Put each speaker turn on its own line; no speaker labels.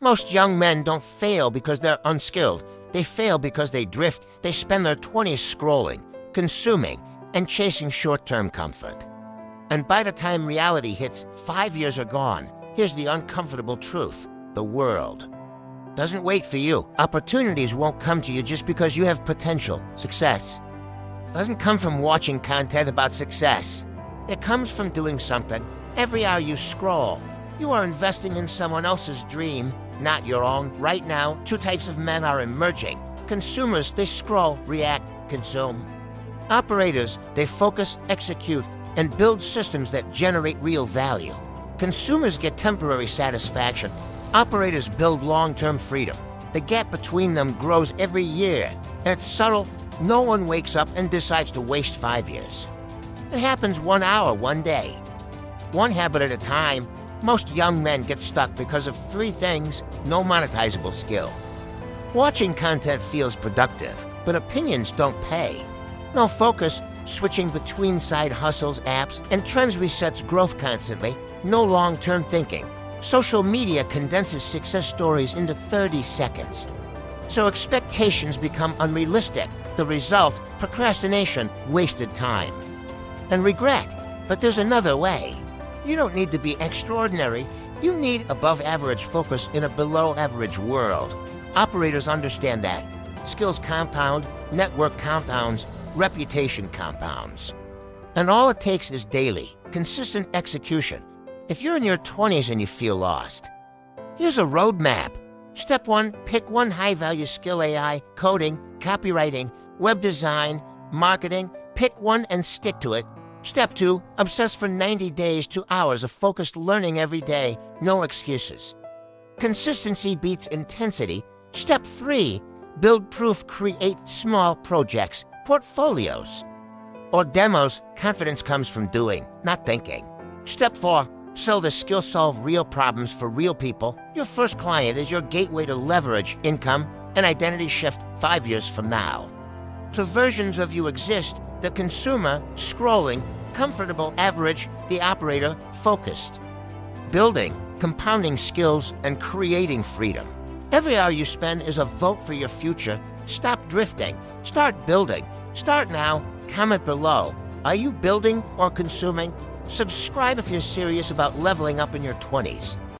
Most young men don't fail because they're unskilled. They fail because they drift. They spend their 20s scrolling, consuming, and chasing short-term comfort. And by the time reality hits, 5 years are gone. Here's the uncomfortable truth. The world doesn't wait for you. Opportunities won't come to you just because you have potential. Success doesn't come from watching content about success. It comes from doing something. Every hour you scroll, you are investing in someone else's dream, not your own. Right now, two types of men are emerging. Consumers, they scroll, react, consume. Operators, they focus, execute, and build systems that generate real value. Consumers get temporary satisfaction. Operators build long-term freedom. The gap between them grows every year, and it's subtle. No one wakes up and decides to waste 5 years. It happens 1 hour, one day. One habit at a time. Most young men get stuck because of three things: no monetizable skill. Watching content feels productive, but opinions don't pay. No focus, switching between side hustles, apps, and trends resets growth constantly. No long-term thinking. Social media condenses success stories into 30 seconds. So expectations become unrealistic. The result, procrastination, wasted time. And regret. But there's another way. You don't need to be extraordinary. You need above-average focus in a below-average world. Operators understand that. Skills compound, network compounds, reputation compounds. And all it takes is daily, consistent execution. If you're in your 20s and you feel lost, here's a roadmap. Step 1, pick one high-value skill: AI, coding, copywriting, web design, marketing. Pick one and stick to it. Step 2, obsess for 90 days to hours of focused learning every day. No excuses. Consistency beats intensity. Step 3, build proof, create small projects, portfolios, or demos. Confidence comes from doing, not thinking. Step 4, sell the skill, solve real problems for real people. Your first client is your gateway to leverage, income, and identity shift 5 years from now. Two versions of you exist: the consumer, scrolling, comfortable, average; the operator, focused, building, compounding skills, and creating freedom. Every hour you spend is a vote for your future. Stop drifting. Start building. Start now. Comment below. Are you building or consuming? Subscribe if you're serious about leveling up in your 20s.